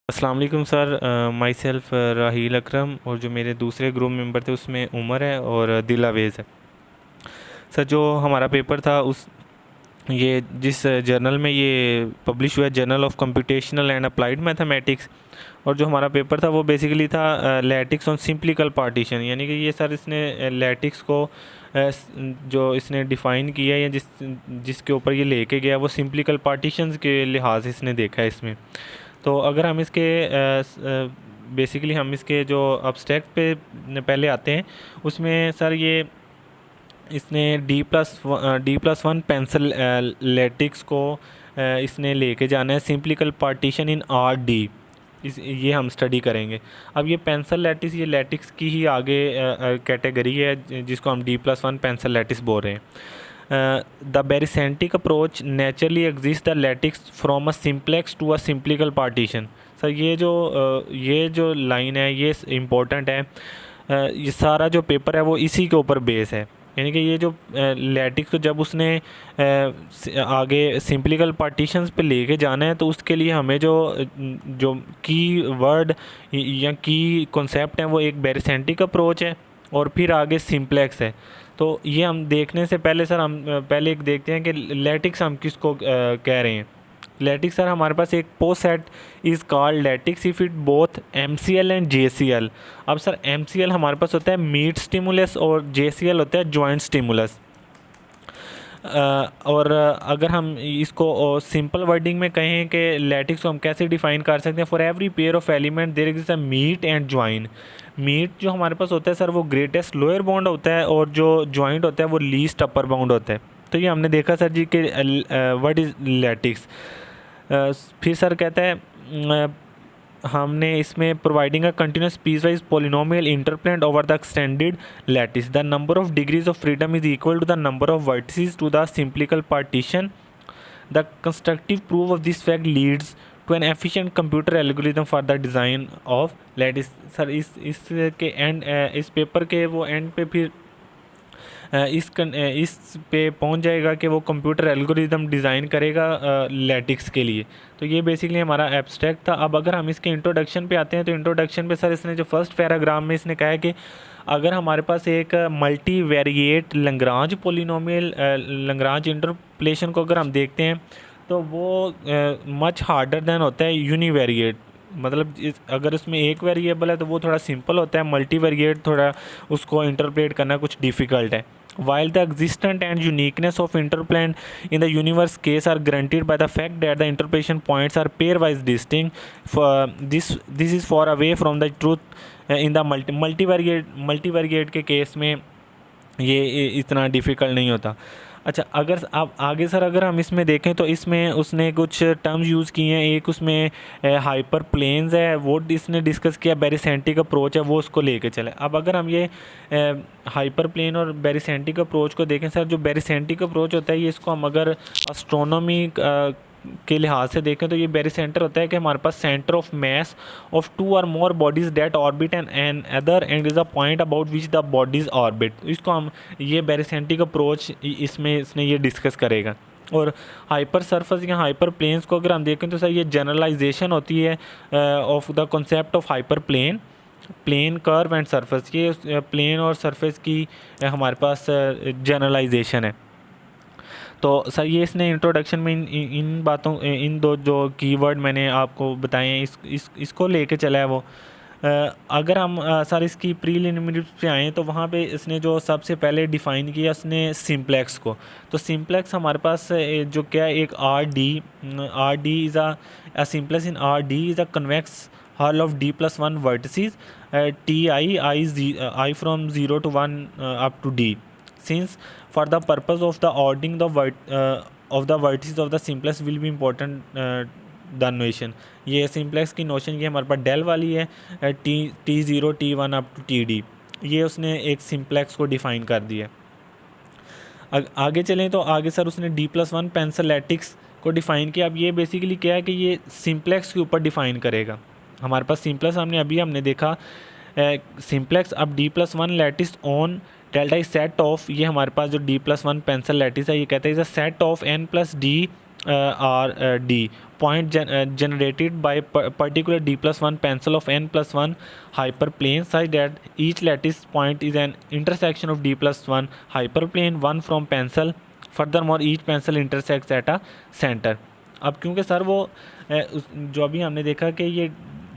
अस्सलाम वालेकुम sir. My self राहील अकरम और जो मेरे दूसरे ग्रुप मेंबर थे उसमें उमर है और दिलावेज़ है। सर जो हमारा पेपर था उस ये जिस जर्नल में ये पब्लिश हुआ है, journal of computational and applied mathematics, और जो हमारा पेपर था वो बेसिकली था लैटिक्स ऑन सिंप्लिकल पार्टीशन। यानी कि ये सर इसने लैटिक्स को जो इसने डिफ़ाइन किया है या जिसके ऊपर ये लेके गया वो सिंप्लिकल पार्टीशंस के लिहाज से इसने देखा है इसमें। तो अगर हम इसके बेसिकली हम इसके जो अब्स्ट्रैक्ट पे पहले आते हैं, उसमें सर ये इसने D plus one pencil latex को इसने लेके जाना है सिंप्लिकल पार्टीशन इन आर डी। ये हम स्टडी करेंगे। अब ये पेंसिल लैटिस, ये लैटिक्स की ही आगे कैटेगरी है जिसको हम डी+1 पेंसिल लैटिस बोल रहे हैं। The barycentric approach naturally exist the lattice from a simplex to a simplicial partition. Sir ये जो लाइन है ये इम्पोर्टेंट है। ये सारा जो पेपर है वो इसी के ऊपर बेस है। यानी कि ये जो लैटिक्स को जब उसने आगे सिंप्लिकल पार्टीशंस पे लेके जाना है तो उसके लिए हमें जो जो की वर्ड या की कॉन्सेप्ट है वो एक बेरिसेंटिक अप्रोच है और फिर आगे सिंप्लेक्स है। तो ये हम देखने से पहले सर हम पहले एक देखते हैं कि लैटिक्स हम किसको कह रहे हैं। लैटिक्स सर हमारे पास एक poset is called lattice if it both MCL and JCL। अब सर MCL हमारे पास होता है मीट स्टिमुलस और JCL होता है जॉइंट स्टिमुलस। और अगर हम इसको सिंपल वर्डिंग में कहें कि लैटिक्स को हम कैसे डिफाइन कर सकते हैं, for every pair of element there exist a meet and join. Meet जो हमारे पास होता है सर वो ग्रेटेस्ट लोअर बाउंड होता है और जो ज्वाइंट होता है वो लीस्ट अपर बाउंड होता है। तो ये हमने देखा सर जी कि व्हाट इज़ लैटिक्स। फिर सर कहता है हमने इसमें providing a continuous piecewise polynomial interpolant over the extended lattice, the number of degrees of freedom is equal to the number of vertices to the simplicial partition. The constructive proof of this fact leads to an efficient computer algorithm for the design of lattice. Sir इस के and इस paper के वो and पे फिर इस पे पहुंच जाएगा कि वो कंप्यूटर एल्गोरिदम डिज़ाइन करेगा लैटिक्स के लिए। तो ये बेसिकली हमारा एब्स्ट्रैक्ट था। अब अगर हम इसके इंट्रोडक्शन पे आते हैं तो इंट्रोडक्शन पे सर इसने जो फर्स्ट पैराग्राफ में इसने कहा है कि अगर हमारे पास एक multi variate Lagrange polynomial Lagrange interpolation को अगर हम देखते हैं तो वो मच हार्डर देन होता है यूनिवेरिएट। मतलब अगर उसमें एक वेरिएबल है तो वो थोड़ा सिंपल होता है, मल्टी वेरिएट थोड़ा उसको इंटरप्रेट करना कुछ डिफ़िकल्ट है। While the existence and uniqueness of interpolation in the universe case are guaranteed by the fact that the interpolation points are pairwise distinct, this is far away from the truth in the multivariate के case में ये इतना difficult नहीं होता। अच्छा, अगर आप आगे सर अगर हम इसमें देखें तो इसमें उसने कुछ टर्म्स यूज़ किए हैं। एक उसमें हाइपर प्लेन्स है वो इसने डिस्कस किया, बेरिसेंटिक अप्रोच है वो उसको लेके चले। अब अगर हम ये हाइपर प्लेन और बेरिसेंटिक अप्रोच को देखें सर, जो बेरिसेंटिक अप्रोच होता है ये इसको हम अगर एस्ट्रोनॉमी के लिहाज से देखें तो ये बेरिसेंटर होता है कि हमारे पास centre of mass of two or more bodies that orbit and other and is a point about which the bodies orbit. इसको हम ये बेरिसेंटिक अप्रोच इसने ये डिस्कस करेगा। और हाइपर सरफेस या हाइपर प्लेन्स को अगर हम देखें तो सर ये जनरलाइजेशन होती है of the concept of hyper plane curve and surface. ये प्लेन और सरफेस की हमारे पास जनरलाइजेशन है। तो सर ये इसने इंट्रोडक्शन में इन बातों इन दो जो कीवर्ड मैंने आपको बताए हैं इसको लेके चला है वो। अगर हम सर इसकी प्रीलिमिनरी पे आएँ तो वहाँ पे इसने जो सबसे पहले डिफ़ाइन किया उसने सिंप्लेक्स को। तो सिंप्लेक्स हमारे पास जो क्या है एक R D is a simplex in R D is a convex hall of D+1 vertices I from 0 to 1 up to D. Since for the purpose of the ordering the vertices of the simplex will be important the notion. ये simplex की notion ये हमारे पास del वाली है T0 T1 up to TD। ये उसने एक simplex को डिफ़ाइन कर दिया। आगे चलें तो आगे सर उसने D+1 पेंसिल लैटिक्स को डिफ़ाइन किया। अब ये बेसिकली क्या है कि ये सिंप्लेक्स के ऊपर डिफ़ाइन करेगा। हमारे पास सिंप्लेक्स हमने देखा सिंप्लेक्स। अब D+1 lattice on delta is set of, ये हमारे पास जो D+1 पेंसिल लैटिस है ये कहते हैं is a set of N+D or D. Point generated by particular D+1 pencil of n+1 hyperplane such that each lattice point is an intersection of D+1 hyperplane, one from pencil. Furthermore, each pencil intersects at a center. अब क्योंकि sir वो जो अभी हमने देखा कि ये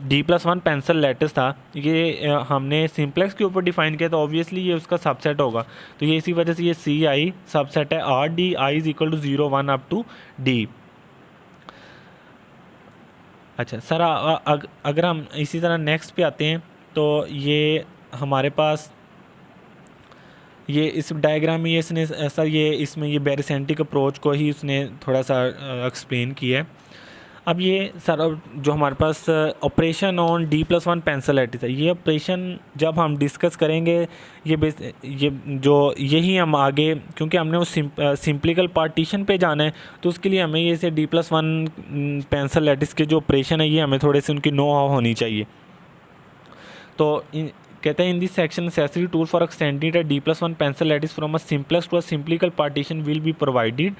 D+1 pencil lattice था, ये हमने सिंप्लेक्स के ऊपर डिफाइन किया, तो ऑब्वियसली ये उसका सबसेट होगा। तो ये इसी वजह से ये सी आई सबसेट है R D I is equal to 0 1 up to D. अच्छा सर, अगर हम इसी तरह नेक्स्ट पे आते हैं तो ये हमारे पास ये इस डायग्राम में ये इसने सर ये इसमें ये बैरिसेंटिक अप्रोच को ही उसने थोड़ा सा एक्सप्लेन किया है। अब ये सर जो हमारे पास operation on D+1 pencil lattice है, ये ऑपरेशन जब हम डिस्कस करेंगे ये जो यही हम आगे, क्योंकि हमने उस सिंप्लिकल पार्टीशन पे जाना है, तो उसके लिए हमें ये से D+1 पेंसिल लैटिस के जो ऑपरेशन है ये हमें थोड़े से उनकी नो हाउ होनी चाहिए। तो कहते हैं in this section necessary tool for extending D+1 pencil lattice from a simplest to a simplicial partition will be provided.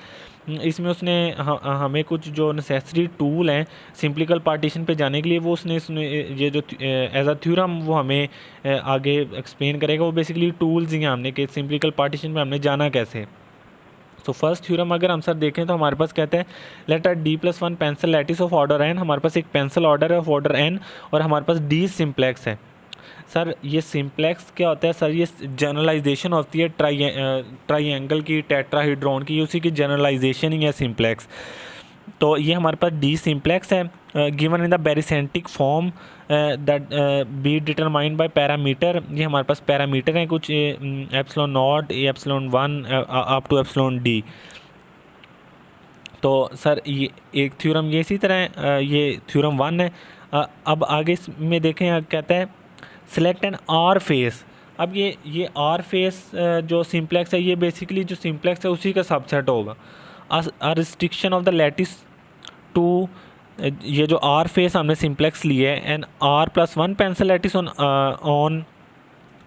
इसमें उसने हमें कुछ जो नेसेसरी टूल हैं सिंप्लिकल पार्टीशन पे जाने के लिए वो उसने ये जो एज अ थ्योरम वो हमें आगे एक्सप्लेन करेगा। वो बेसिकली टूल्स ही हैं हमने कि सिंप्लिकल पार्टीशन में हमने जाना कैसे। तो फर्स्ट थ्योरम अगर हम सर देखें तो हमारे पास कहते हैं let a D+1 pencil lattice of order n। हमारे पास एक पेंसिल ऑर्डर है ऑफ ऑर्डर n और हमारे पास D सिंप्लेक्स है। सर ये सिंप्लेक्स क्या होता है? सर ये जनरलाइजेशन होती है ट्राइंगल की, टेट्राहीड्रॉन की, उसी की जनरलाइजेशन ही है सिंप्लेक्स। तो ये हमारे पास डी सिंप्लेक्स है given in the barycentric form that be determined by parameter. ये हमारे पास पैरामीटर हैं कुछ epsilon naught, epsilon 1 up to epsilon D. तो सर ये एक थ्योरम ये इसी तरह ये थ्योरम 1 है। अब आगे इसमें देखें कहता है सिलेक्ट एन आर फेस। अब ये आर फेस जो सिंप्लेक्स है ये बेसिकली जो सिंप्लेक्स है उसी का सबसेट होगा। A restriction of the lattice to ये जो आर फेस हमने सिंप्लेक्स लिए है an R+1 pencil lattice on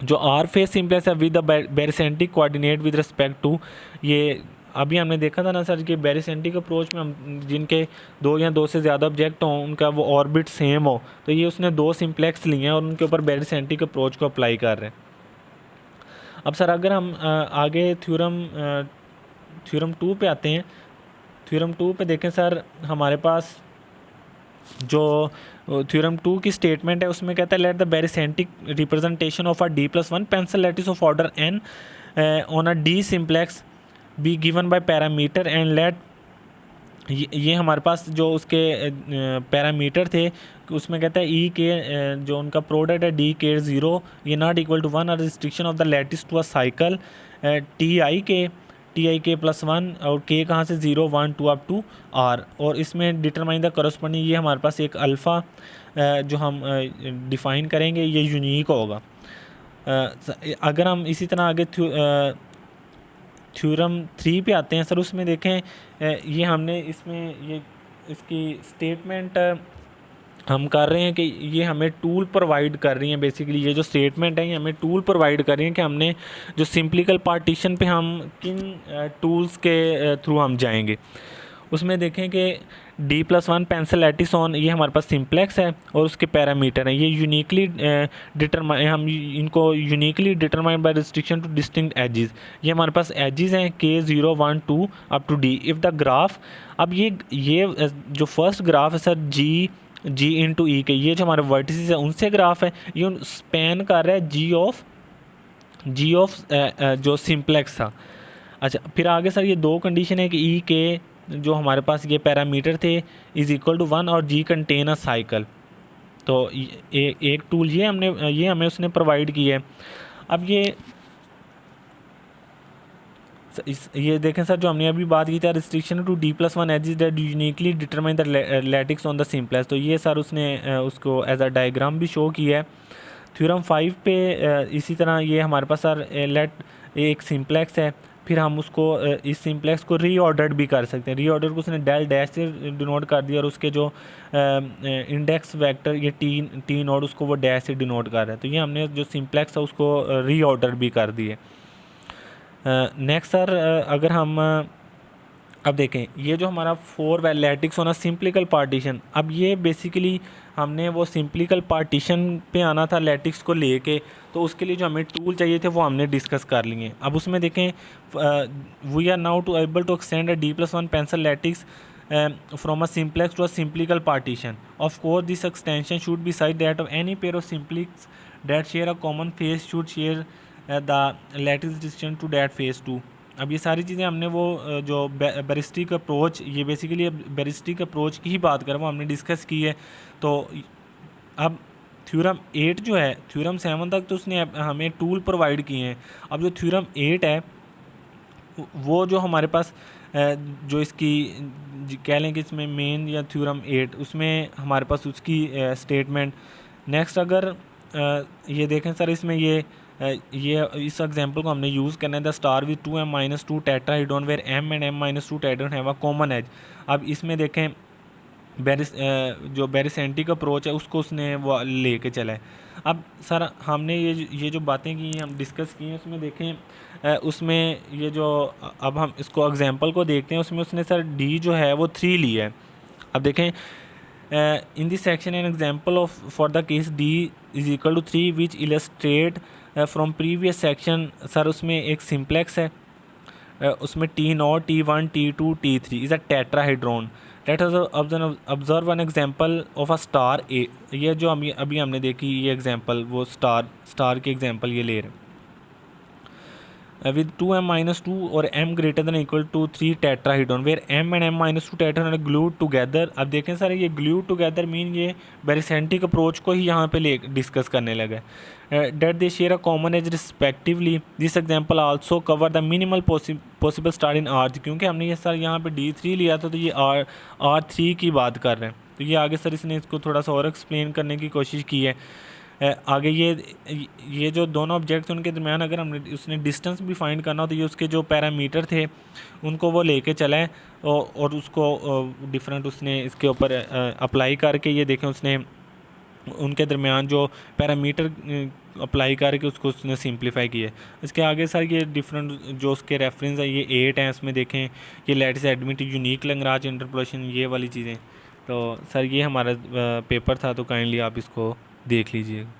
जो आर फेस सिंप्लेक्स है with the barycentric coordinate with respect to. ये अभी हमने देखा था ना सर कि बैरिसेंटिक अप्रोच में हम जिनके दो या दो से ज़्यादा ऑब्जेक्ट हों उनका वो ऑर्बिट सेम हो, तो ये उसने दो सिंप्लेक्स लिए हैं और उनके ऊपर बैरिसेंटिक अप्रोच को अप्लाई कर रहे हैं। अब सर अगर हम आगे थ्योरम 2 पे आते हैं, थ्योरम 2 पे देखें सर हमारे पास जो थ्योरम 2 की स्टेटमेंट है उसमें कहता है let the barycentric representation of a D+1 pencil lattice of order n on a D simplex be given by parameter and let. ये हमारे पास जो उसके पैरामीटर थे उसमें कहता है ई के जो उनका प्रोडक्ट है डी के 0 ये नॉट इक्वल टू 1 और restriction of the lattice to a cycle T I के +1 और के कहाँ से 0 1 2 अप टू आर। और इसमें डिटरमाइन द करस्पॉन्डिंग ये हमारे पास एक अल्फ़ा जो हम डिफ़ाइन करेंगे ये यूनिक होगा। अगर हम इसी तरह आगे थ्योरम 3 पे आते हैं सर, उसमें देखें ये हमने इसमें ये इसकी स्टेटमेंट हम कर रहे हैं कि ये हमें टूल प्रोवाइड कर रही हैं। बेसिकली ये जो स्टेटमेंट है ये हमें टूल प्रोवाइड कर रही हैं कि हमने जो सिंप्लिकल पार्टीशन पे हम किन टूल्स के थ्रू हम जाएंगे। उसमें देखें कि D+1 पेंसिल लैटिस ऑन ये हमारे पास सिंप्लेक्स है और उसके पैरामीटर हैं ये यूनिकली डिटरमाइन, हम इनको uniquely determine by restriction to distinct edges. ये हमारे पास एजेस हैं के 0 1 2 up to D if the graph. अब ये जो फर्स्ट ग्राफ है सर जी इंटू ई के, ये जो हमारे वर्टिसेस है उनसे ग्राफ है, ये स्पैन कर रहा है जी ऑफ जो सिंप्लेक्स था। अच्छा फिर आगे सर ये दो कंडीशन है कि ई के जो हमारे पास ये पैरामीटर थे इज़ इक्वल टू 1 और जी कंटेन अ साइकिल। तो एक टूल ये हमें उसने प्रोवाइड की है। अब ये देखें सर जो हमने अभी बात की थी restriction to D+1 edges that uniquely determine the lattice on the simplex. तो ये सर उसने उसको एज अ डायग्राम भी शो किया है। थ्योरम 5 पे इसी तरह ये हमारे पास सर एक सिंप्लेक्स है, फिर हम उसको इस सिंप्लेक्स को रीऑर्डर्ड भी कर सकते हैं। रीऑर्डर को उसने डेल डैश से डिनोट कर दिया और उसके जो इंडेक्स वेक्टर ये टी नोड उसको वो डैश से डिनोट कर रहा है। तो ये हमने जो सिंप्लेक्स है उसको रीऑर्डर भी कर दिए। नेक्स्ट सर अगर हम अब देखें ये जो हमारा 4 वेल लैटिक्स होना सिंप्लिकल पार्टीशन, अब ये बेसिकली हमने वो सिंप्लिकल पार्टीशन पे आना था लैटिक्स को लेके, तो उसके लिए जो हमें टूल चाहिए थे वो हमने डिस्कस कर लिए। अब उसमें देखें we are now to able to extend a D+1 pencil lattice from a simplex to a simplical partition. Of course, this extension should be such that of any pair of simplex that share a common face should share the lattice distance to that face too. अब ये सारी चीज़ें हमने वो जो बैरिस्टिक approach, ये basically बैरिस्टिक approach की ही बात करें वो हमने डिस्कस की है। तो अब थ्योरम 8 जो है, थ्योरम 7 तक तो उसने हमें टूल प्रोवाइड किए हैं। अब जो थ्योरम 8 है वो जो हमारे पास जो इसकी कह लें कि इसमें मेन या थ्योरम 8 उसमें हमारे पास उसकी स्टेटमेंट। नेक्स्ट अगर ये देखें सर, इसमें ये इस एग्जांपल को हमने यूज़ करना है, the star with 2m-2 tetrahedron where m and m-2 tetrahedron have a common edge. अब इसमें देखें जो बेरिसेंटिक अप्रोच है उसको उसने वो लेके चला है। अब सर हमने ये जो बातें की हैं, हम डिस्कस की हैं, उसमें देखें उसमें ये जो अब हम इसको एग्जांपल को देखते हैं, उसमें उसने सर डी जो है वो 3 लिया है। अब देखें in this section an example of for the case D is equal to 3 which illustrate from previous section. Sir उसमें एक सिंप्लेक्स है, उसमें T0, T1, T2, T3 is a tetrahedron. Let us observe an example of a star A. ये जो हम अभी हमने देखी ये एग्जांपल, वो स्टार के एग्जांपल ये ले रहे हैं with 2m-2 और m greater than or equal to 3 tetrahedron where m and m-2 tetrahedron are glued together। अब देखें सर ये glued together मीन ये बैरिसेंटिक अप्रोच को ही यहाँ पे ले डिस्कस करने लगा है। that they share a common edge respectively। this example also cover the minimal possible star in R3। क्योंकि हमने ये सर यहाँ पे D3 लिया था तो ये R3 की बात कर रहे हैं, तो ये आगे सर इसने इसको थोड़ा सा और एक्सप्लेन करने की कोशिश की है। आगे ये जो दोनों ऑब्जेक्ट्स उनके दरमियान अगर हमने उसने डिस्टेंस भी फाइंड करना हो तो ये उसके जो पैरामीटर थे उनको वो लेके चला है और उसको डिफरेंट उसने इसके ऊपर अप्लाई करके, ये देखें उसने उनके दरमियान जो पैरामीटर अप्लाई करके उसको उसने सिंप्लीफाई किया है। इसके आगे सर ये डिफरेंट जो उसके रेफरेंस है ये 8 हैं, इसमें देखें ये lattice admit unique Lagrange interpolation ये वाली चीज़ें। तो सर ये हमारा पेपर था, तो काइंडली आप इसको देख लीजिएगा।